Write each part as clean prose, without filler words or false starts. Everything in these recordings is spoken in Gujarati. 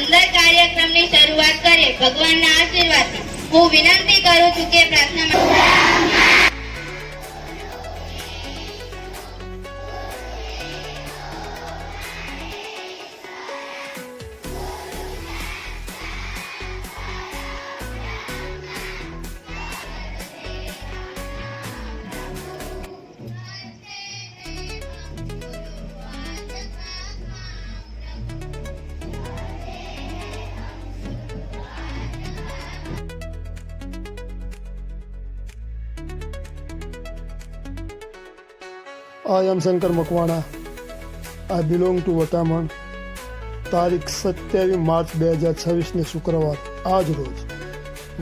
સુંદર કાર્યક્રમની શરૂઆત કરીએ ભગવાનના આશીર્વાદથી। હું વિનંતી કરું છું કે પ્રાર્થનામાં I am Shankar Makwana. I belong to Vataman. તારીખ 27 માર્ચ 2026 ને શુક્રવાર આજ રોજ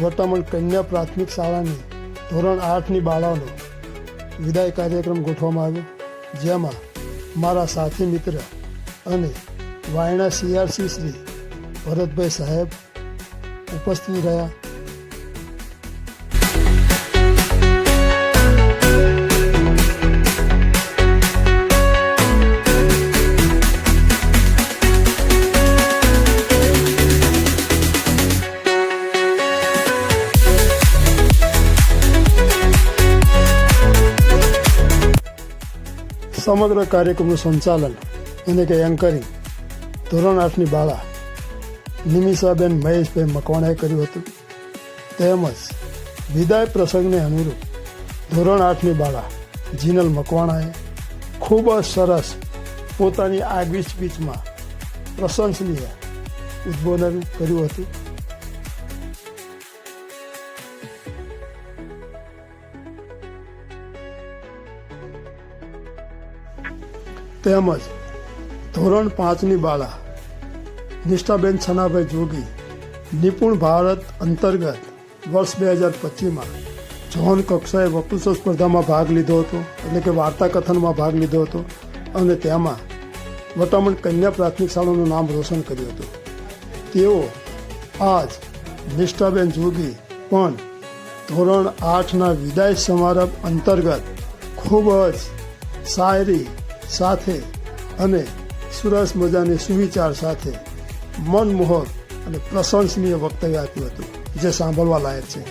વટામણ કન્યા પ્રાથમિક શાળાની ધોરણ 8ની બાળાઓનો વિદાય કાર્યક્રમ ગોઠવવામાં આવ્યો, જેમાં મારા સાથી મિત્ર અને વાયણા CRC શ્રી ભરતભાઈ સાહેબ ઉપસ્થિત રહ્યા। સમગ્ર કાર્યક્રમનું સંચાલન એટલે કે એન્કરિંગ ધોરણ 8ની બાળા નિમિષાબેન મહેશભાઈ મકવાણાએ કર્યું હતું, તેમજ વિદાય પ્રસંગને અનુરૂપ ધોરણ 8ની બાળા જીનલ મકવાણાએ ખૂબ જ સરસ પોતાની આગવી સ્પીચમાં પ્રશંસનીય ઉદ્બોધન કર્યું હતું। તેમજ ધોરણ 5ની બાળા નિષ્ઠાબેન છનાભાઈ જોગી નિપુણ ભારત અંતર્ગત વર્ષ 2025માં ઝોન કક્ષાએ વક્તૃત્વ સ્પર્ધામાં ભાગ લીધો હતો, એટલે કે વાર્તા કથનમાં ભાગ લીધો હતો અને તેમાં વટામણ કન્યા પ્રાથમિક શાળાનું નામ રોશન કર્યું હતું। તેઓ આજ નિષ્ઠાબેન જોગી પણ ધોરણ 8ના વિદાય સમારંભ અંતર્ગત ખૂબ જ શાયરી સાથે અને સરસ મજાની સુવિચાર સાથે મનમોહક અને પ્રશંસનીય વક્તવ્ય આપ્યું હતું, જે સાંભળવા લાયક છે।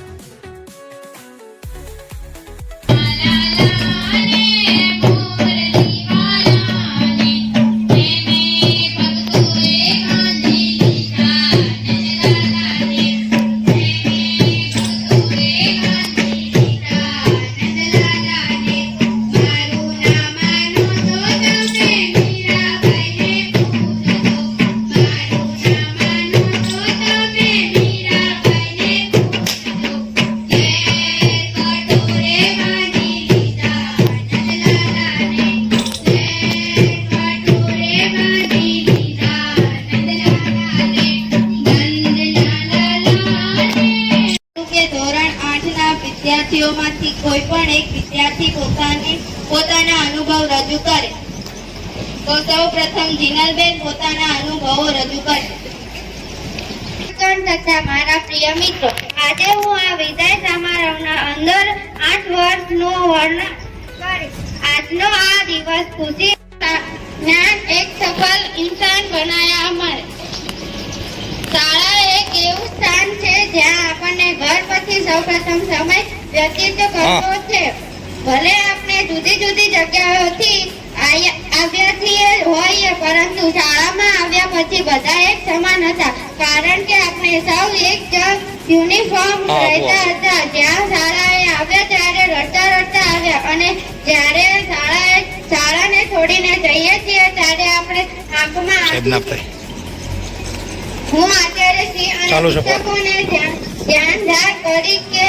વિદ્યાર્થીઓમાંથી કોઈ પણ એક વિદ્યાર્થી પોતાના અનુભવ રજૂ કરે તો સૌ પ્રથમ જીનલબેન પોતાના અનુભવો રજૂ કરશે। તથા મારા પ્રિય મિત્રો, આજે હું આ વિદાય સમારોહના અંદર 8 વર્ષનું વર્ણન કરીશ। આજનો આ દિવસ ખુશી જ્ઞાન એક સફળ ઇન્સાન બનાયા અમારે। શાળા એક એવું સ્થાન છે જ્યાં આપણને ઘર પછી સૌપ્રથમ સમય વ્યતીત કરવો છે। ભલે આપણે જુદી જુદી જગ્યાઓથી આવ્યા હોઈએ, પરંતુ શાળામાં આવ્યા પછી બધા એક સમાન હતા, કારણ કે આપણે સૌ એક યુનિફોર્મ રહેતા હતા। જ્યાં શાળાએ આવ્યા ત્યારે રડતા રડતા આવ્યા, અને જ્યારે શાળાને છોડીને જઈએ છીએ ત્યારે આપણે આંખમાં હું આચાર્યશ્રી અને શિક્ષકોને ધ્યાનદાર કરી કે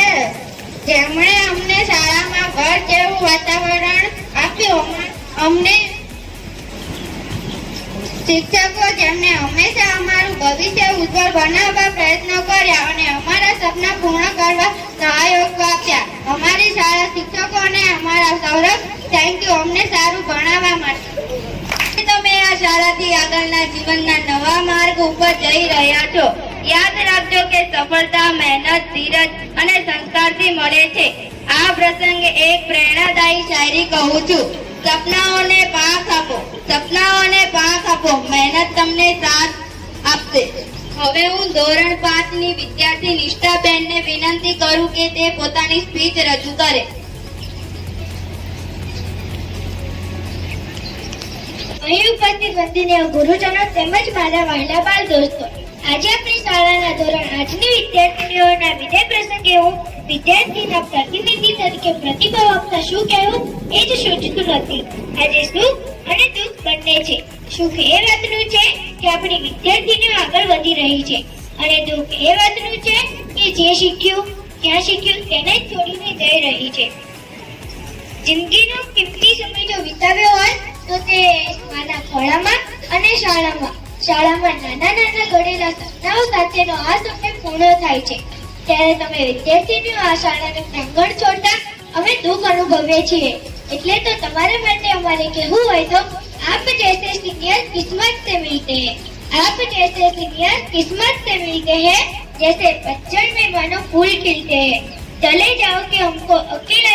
જેમણે અમને શાળામાં ઘર જેવું વાતાવરણ આપ્યું। અમને શિક્ષકો જેમને હંમેશા અમારું ભવિષ્ય ઉજ્જવળ બનાવવા પ્રયત્નો કર્યા અને અમારા સપના પૂર્ણ કરવા સહયોગ આપ્યા। અમારી શાળા શિક્ષકોને અમારા સૌરભ થેન્ક યુ, અમને સારું ભણાવવા માટે। તમે આ શાળાથી આગળના જીવનના નવા માર્ગ ઉપર જઈ રહ્યા છો। યાદ રાખજો કે સફળતા મહેનત, ધીરજ અને સંસ્કારથી મળે છે। આ પ્રસંગે એક પ્રેરણાદાયી શાયરી કહું છું। સપનાઓને પાંખ આપો, સપનાઓને પાંખ આપો, મહેનત તમને સાથ આપશે। હવે હું ધોરણ 5 ની વિદ્યાર્થી નિષ્ઠાબેનને વિનંતી કરું કે તે પોતાની સ્પીચ રજૂ કરે. અહીં ઉપસ્થિત વંદનીય ગુરુજનો તેમજ મારા વહાલા બાળ દોસ્તો, આજે આપણી શાળાના ધોરણ 8 ની વિદ્યાર્થીનીઓના વિદાય પ્રસંગે હું વિદ્યાર્થીના પ્રતિનિધિ તરીકે પ્રતિભાવ આપતા શું કહેવું એ જ સૂચતું નથી. આજે સુખ અને દુઃખ બંને છે. સુખ એ વાતનું છે કે આપણી વિદ્યાર્થીનીઓ આગળ વધી રહી છે અને દુઃખ એ વાતનું છે કે જે શીખ્યું ક્યાં શીખ્યું તેને જ છોડીને જઈ રહી છે. જિંદગીનો કિંમતી સમય જો વિતાવ્યો હોય તો તે માના ખોળામાં અને શાળામાં નાના ઘડેલા સપનાઓ સાથેનો આ સમય પૂર્ણ થાય છે. ત્યારે તમે વિદ્યાર્થીનીઓ આ શાળાનું પ્રાંગણ છોડતા અમે દુઃખ અનુભવીએ છીએ. એટલે તો તમારા માટે અમારે કહેવું હોય તો आप जैसे सीनियर किस्मत से मिलते हैं. आप जैसे सीनियर किस्मत से मिलते हैं जैसे पतझड़ में मानो फूल खिलते हैं. चले जाओगे हमको अकेला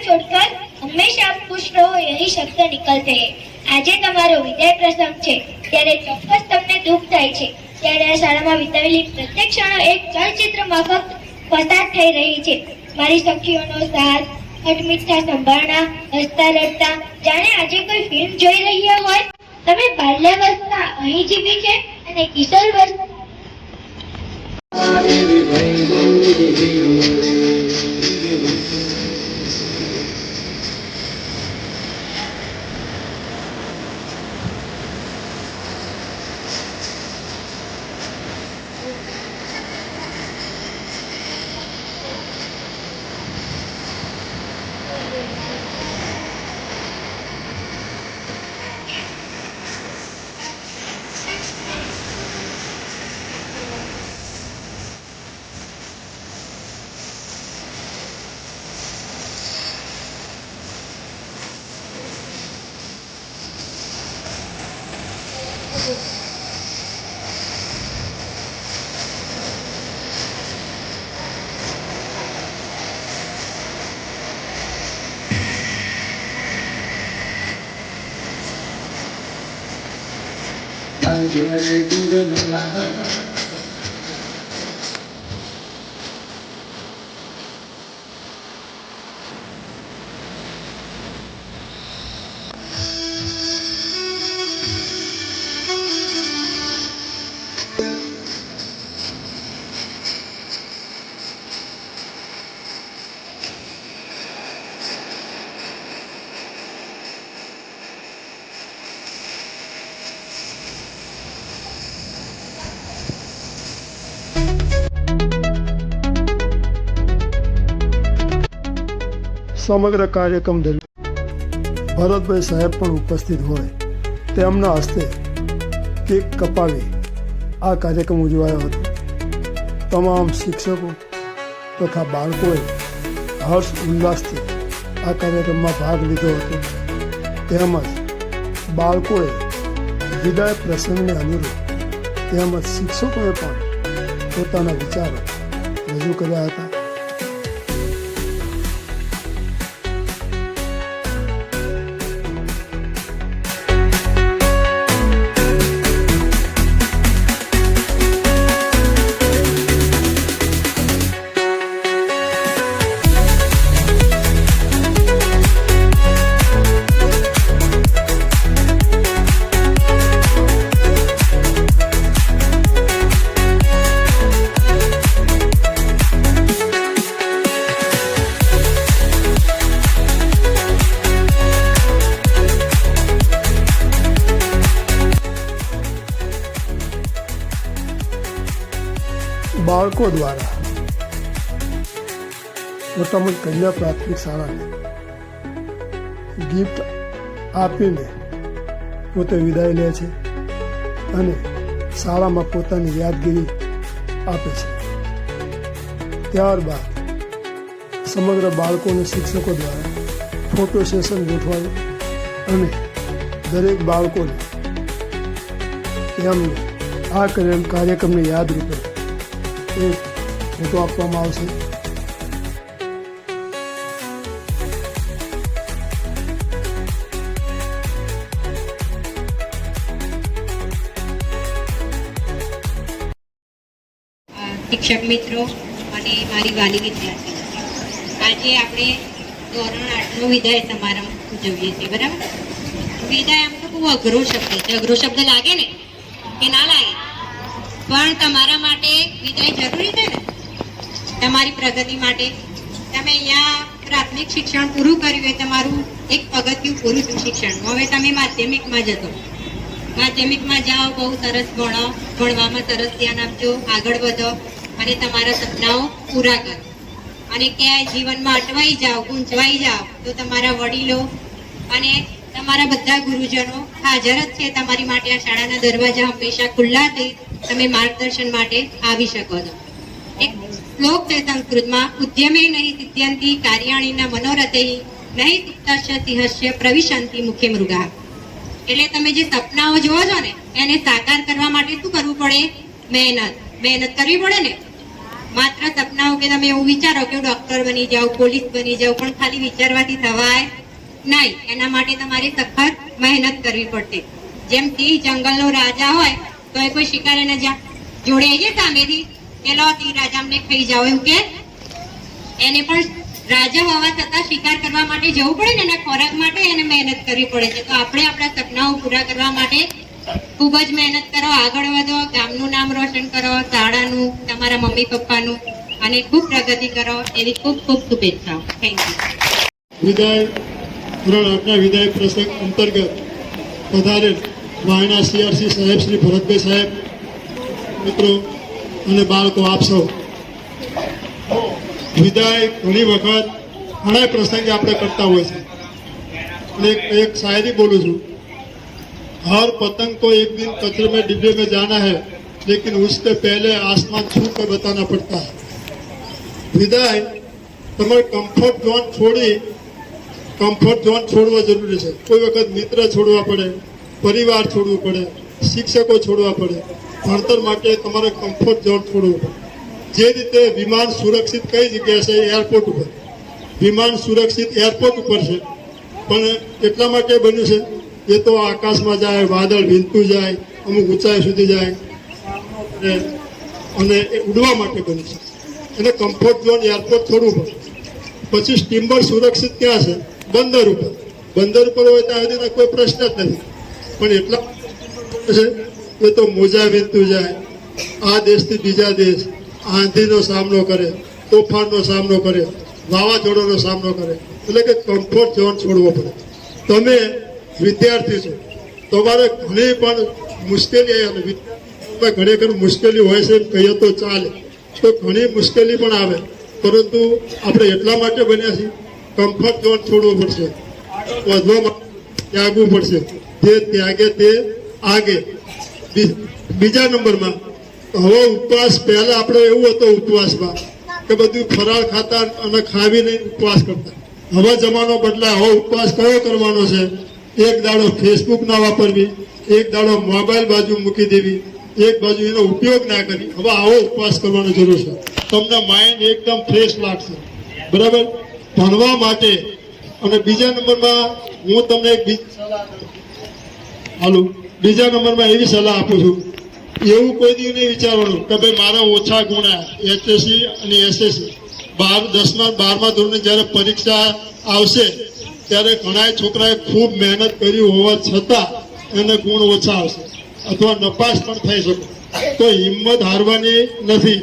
छोड़कर हमेशा आप खुश रहो यही शब्द निकलते हैं. આજે તમારો વિદાય પ્રસંગ છે ત્યારે ચોક્કસ તમને દુઃખ થાય છે. ત્યારે આ શાળામાં વિતાવેલી પ્રત્યેક ક્ષણો એક ચલચિત્ર માફક પસાર થઈ રહી છે. મારી સખીઓનો સાથ, ખટમીઠા સંભાળણા, હસતા રડતા જાણે આજે કોઈ ફિલ્મ જોઈ રહ્યા હોય. તમે બાલ્યાવસ્થા અહીં જીવી છે અને કિશોરવસ્થા સમગ્ર કાર્યક્રમ દરમિયાન ભરતભાઈ સાહેબ પણ ઉપસ્થિત હોય તેમના હસ્તે કેક કપાવી આ કાર્યક્રમ ઉજવાયો હતો. તમામ શિક્ષકો તથા બાળકોએ હર્ષ ઉલ્લાસથી આ કાર્યક્રમમાં ભાગ લીધો હતો. તેમજ બાળકોએ વિદાય પ્રસંગને અનુરૂપ તેમજ શિક્ષકોએ પણ પોતાના વિચારો રજૂ કર્યા હતા. બાળકો દ્વારા મોટામોટી કન્યા પ્રાથમિક શાળાને ગિફ્ટ આપીને પોતે વિદાય લે છે અને શાળામાં પોતાની યાદગીરી આપે છે. ત્યારબાદ સમગ્ર બાળકોને શિક્ષકો દ્વારા ફોટો સેશન ગોઠવાયું અને દરેક બાળકોને તેમનું આ કાર્યક્રમને યાદ રૂપે એક ફોટો આપવામાં આવશે. શિક્ષક મિત્રો અને મારી વાલી વિદ્યાર્થી, આજે આપણે ધોરણ 8નો વિદાય સમારંભ ઉજવીએ છીએ, બરાબર? વિદાય આમ તો બહુ અઘરો શબ્દ છે. અઘરો શબ્દ લાગે ને કે ના લાગે, પણ તમારા માટે વિદાય જરૂરી છે ને, તમારી પ્રગતિ માટે. તમે અહીંયા પ્રાથમિક શિક્ષણ પૂરું કર્યું એ તમારું એક પગથિયું પૂરું થયું શિક્ષણનું. હવે તમે માધ્યમિકમાં જતો, માધ્યમિકમાં જાઓ, બહુ સરસ ભણો, ભણવામાં સરસ ધ્યાન આપજો, આગળ વધો અને તમારા સપનાઓ પૂરા કરો. અને ક્યાંય જીવનમાં અટવાઈ જાઓ, ગૂંચવાઈ જાઓ તો તમારા વડીલો અને તમારા બધા ગુરુજનો હાજર જ છે તમારી માટે. આ શાળાના દરવાજા હંમેશા ખુલ્લા થઈ તમે માર્ગદર્શન માટે આવી શકો છો. એક શ્લોક છે સંસ્કૃતમાં, ઉદ્યમે નહીં સિદ્ધ્યંતિ કાર્યાણીના મનોરથૈ નહીં સુપ્તસ્ય સિંહસ્ય પ્રવિશંતિ મુખે મૃગા. એટલે તમે જે સપનાઓ જુઓ છો ને એને સાકાર કરવા માટે શું કરવું પડે? મહેનત કરવી પડે ને. માત્ર સપનાઓ કે તમે એવું વિચારો કે હું ડોક્ટર બની જાઉં, પોલીસ બની જાઉં, પણ ખાલી વિચારવાથી થવાય નહીં. એના માટે તમારે સખત મહેનત કરવી પડશે. જેમ સિંહ જંગલનો રાજા હોય તો એ કોઈ શિકાર એને જોડે આવીએ સામેથી કે લો સિંહ રાજા અમને ખાઈ જાઓ એવું કે, એને પણ રાજા હોવા છતાં શિકાર કરવા માટે જવું પડે ને, એના ખોરાક માટે એને મહેનત કરવી પડે છે. તો આપણે આપણા સપનાઓ પૂરા કરવા માટે ખૂબ જ મહેનત કરો, આગળ વધો, ગામનું નામ રોશન કરો, શાળાનું, તમારા મમ્મી પપ્પાનું, અને ખૂબ પ્રગતિ કરો એવી ખૂબ ખૂબ શુભેચ્છાઓ. Thank you. વિદાય ધોરણ 8ના વિદાય પ્રસંગ અંતર્ગત પધારેલ વાયના સીઆરસી સાહેબ શ્રી ભરતભાઈ સાહેબ, મિત્રો અને બાળકો આપ સૌ, વિદાય ઘણી વખત ઘણા પ્રસંગે આપણે કરતા હોય છે. અને એક શાયરી બોલું છું, हर पतंग को एक दिन कचरे में डिब्बे में जाना है, लेकिन उससे पहले आसमान छू कर बताना पड़ता है. विदाय તમારે કમ્ફર્ટ ઝોન છોડવા જરૂરી છે. કોઈ વખત મિત્ર છોડવા પડે, પરિવાર છોડવું પડે, શિક્ષકો છોડવા પડે. ભણતર માટે તમારે કમ્ફર્ટ ઝોન છોડવું પડે. જે રીતે વિમાન સુરક્ષિત કઈ જગ્યાએ છે? એરપોર્ટ ઉપર. વિમાન સુરક્ષિત એરપોર્ટ ઉપર છે, પણ એટલા માટે બન્યું છે એ તો આકાશમાં જાય, વાદળ વીંધતું જાય, અમુક ઊંચાઈ સુધી જાય અને એ ઉડવા માટે બન્યું છે. એને કમ્ફર્ટ ઝોન એરપોર્ટ છોડવું પડે. પછી સ્ટીમર સુરક્ષિત ક્યાં છે? બંદર ઉપર. બંદર ઉપર હોય ત્યાં સુધીના કોઈ પ્રશ્ન જ નથી, પણ એટલા છે એ તો મોજા વીંધતું જાય, આ દેશથી બીજા દેશ, આંધીનો સામનો કરે, તોફાનનો સામનો કરે, વાવાઝોડાનો સામનો કરે. એટલે કે કમ્ફર્ટ ઝોન છોડવો પડે. તમે વિદ્યાર્થી છો, તમારે ઘણી પણ મુશ્કેલી, અને ખરેખર મુશ્કેલી હોય છે એમ કહીએ તો ચાલે, તો ઘણી મુશ્કેલી પણ આવે, પરંતુ આપણે એટલા માટે બન્યા છીએ કમ્ફર્ટ ઝોન છોડવો પડશે, વધવા માટે ત્યાગવું પડશે. જે ત્યાગે તે આગે. બીજા નંબરમાં હવે ઉપવાસ, પહેલા આપણે એવું હતું ઉપવાસમાં કે બધું ફરાળ ખાતા અને ખાવીને ઉપવાસ કરતા. હવે જમાનો બદલાય. હવે ઉપવાસ કયો કરવાનો છે? એક દાડો ફેસબુક ના વાપરવી, એક દાડો મોબાઈલ બાજુ મૂકી દેવી, એક બાજુ એનો ઉપયોગ ના કરી. હવે આવો ઉપવાસ કરવાની જરૂર છે. તમને માઇન્ડ એકદમ ફ્રેશ લાગશે, બરાબર, ભણવા માટે. અને બીજા નંબરમાં હું તમને બીજા નંબરમાં એવી સલાહ આપું છું, એવું કોઈ દી નહીં વિચારવાનું કે ભાઈ મારા ઓછા ગુણ આવ્યા. HSC અને SSC 10મા-12મા ધોરણે જ્યારે પરીક્ષા આવશે ત્યારે ઘણા છોકરાએ ખૂબ મહેનત કરી હોવા છતાં એને ગુણ ઓછા આવશે અથવા નપાસ પણ થઈ શકે. તો હિંમત હારવાની નથી.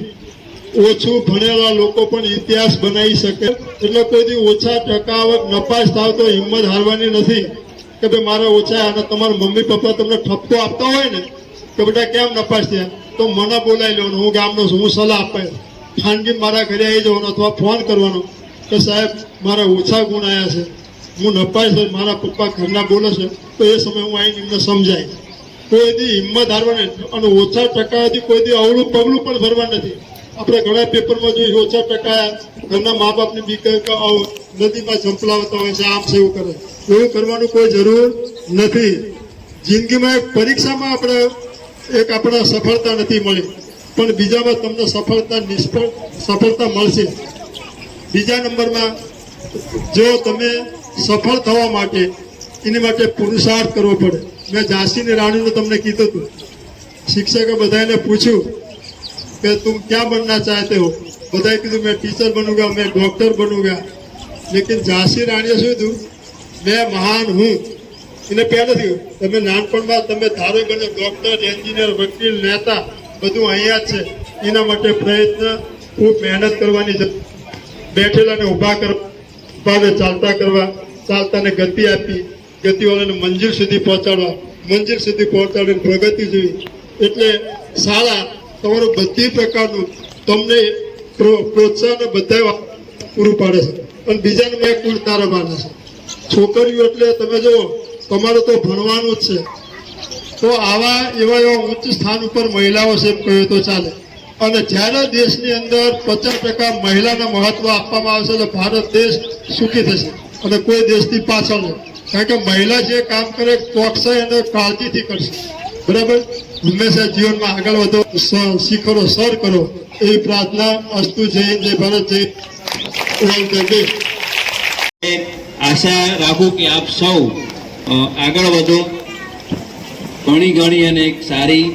ઓછું ભણેલા લોકો પણ ઇતિહાસ બનાવી શકે. એટલે કોઈ દી ઓછા ટકાવત નપાસ થાવ તો હિંમત હારવાની નથી કે ભાઈ મારા ઓછા. અને તમારા મમ્મી પપ્પા તમને ઠપકો આપતા હોય ને કે બેટા કેમ નપાસ થયા, તો મને બોલાવી લેવાનું. હું ગામનો છું, હું સલાહ આપે ખાનગી મારા ઘરે આવી જવાનો અથવા ફોન કરવાનો કે સાહેબ મારા ઓછા ગુણ આવ્યા છે, હું નપાસ છે, મારા પપ્પા ઘરના બોલે છે. તો એ સમય હું આવીને એમને સમજાય. કોઈ દી હિંમત હારવાની. અને ઓછા ટકાથી કોઈ દી અવળું પગલું પણ ભરવા નથી. આપણે ઘણા પેપરમાં જોઈએ ઓછા ટકા ઘરના મા બાપની બીક નદીમાં ઝંપલાવતા હોય છે, આમ છે એવું કરે. એવું કરવાનું કોઈ જરૂર નથી. જિંદગીમાં એક પરીક્ષામાં આપણે સફળતા નથી મળી, પણ બીજામાં તમને સફળતા મળશે. બીજા નંબરમાં જો તમે સફળ થવા માટે એની માટે પુરુષાર્થ કરવો પડે. મેં ઝાંસીની રાણીનું તમને કીધું હતું. શિક્ષકે બધાને પૂછ્યું કે कि तुम क्या बनना चाहते हो? बधाई कीधु मैं टीचर बनूंगा, मैं डॉक्टर बनूंगा। लेकिन झांसी राणीए शुं कीधुं? मैं महान हूँ। એને પહેલેથી તમે નાનપણમાં તમે ધારો બને ડોક્ટર, એન્જિનિયર, વકીલ, નેતા બધું અહીંયા જ છે. એના માટે પ્રયત્ન ખૂબ મહેનત કરવાની જરૂર. બેઠેલાને ઊભા કરવા, ઊભાને ચાલતા કરવા, ચાલતાને ગતિ આપી, ગતિવાળાને મંજિલ સુધી પહોંચાડવા, મંજિલ સુધી પહોંચાડીને પ્રગતિ જોઈ. એટલે શાળા તમારું બધી પ્રકારનું તમને પ્રોત્સાહન બધા પૂરું પાડે છે. અને બીજાને મેં કુલ તારવવાના છે. છોકરીઓ એટલે તમે જુઓ, તમારે તો ભણવાનું જ છે. તો આવા એવા ઉચ્ચ સ્થાન ઉપર મહિલાઓ છે એમ કહ્યું તો ચાલે. અને જ્યારે દેશની અંદર 50% મહિલાને મહત્વ આપવામાં આવશે તો ભારત દેશ સુખી થશે અને કોઈ દેશથી પાછળ નહીં. કારણ કે મહિલા જે કામ કરે ચોકસાઈ અને કાળજીથી કરશે. બરાબર? હંમેશા જીવનમાં આગળ વધો, શિખરો સર કરો એવી પ્રાર્થના. અસ્તુ. જય હિન્દ, જય ભારત, જય દેશ. આશા રાખું કે આપ સૌ આગળ વધો, ભણી ગણી અને એક સારી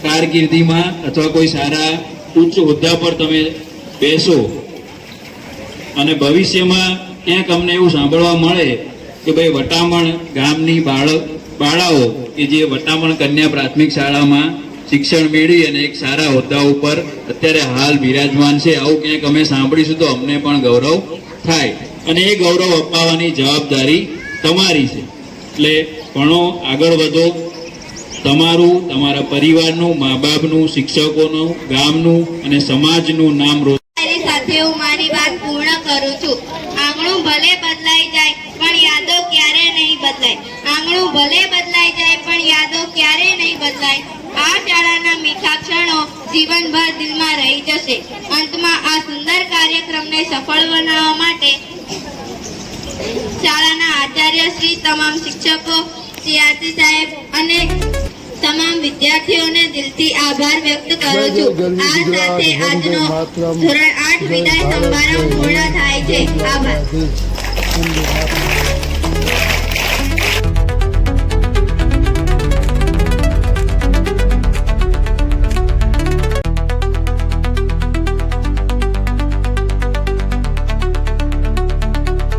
કારકિર્દીમાં અથવા કોઈ સારા ઉચ્ચ હોદ્દા પર તમે બેસો અને ભવિષ્યમાં ક્યાંક અમને એવું સાંભળવા મળે કે ભાઈ વટામણ ગામની બાળાઓ કે જે વટામણ કન્યા પ્રાથમિક શાળામાં શિક્ષણ મેળવી અને એક સારા હોદ્દા ઉપર અત્યારે હાલ બિરાજમાન છે, આવું ક્યાંક અમે સાંભળીશું તો અમને પણ ગૌરવ થાય. અને એ ગૌરવ અપાવવાની જવાબદારી તમારી છે. એટલે ભણો, આગળ વધો, તમારું, તમારા પરિવારનું, મા બાપનું, શિક્ષકોનું, ગામનું અને સમાજનું નામ મારી સાથે હું મારી વાત પૂર્ણ કરું છું. આંગણું ભલે બદલાઈ જાય પણ યાદો ક્યારે નહીં બદલાય. આંગણું ભલે બદલાઈ જાય પણ યાદો ક્યારે નહીં બદલાય. આ શાળાના મીઠા ક્ષણો જીવનભર દિલમાં રહી જશે. અંતમાં આ સુંદર કાર્યક્રમને સફળ બનાવવા માટે શાળાના આચાર્ય શ્રી, તમામ શિક્ષકો, સિયાસી સાહેબ અને તમામ વિદ્યાર્થીઓને દિલથી આભાર વ્યક્ત કરું છું. આ સાથે આજનો ધોરણ 8 વિદાય સમારંભ પૂર્ણ થાય છે. આભાર.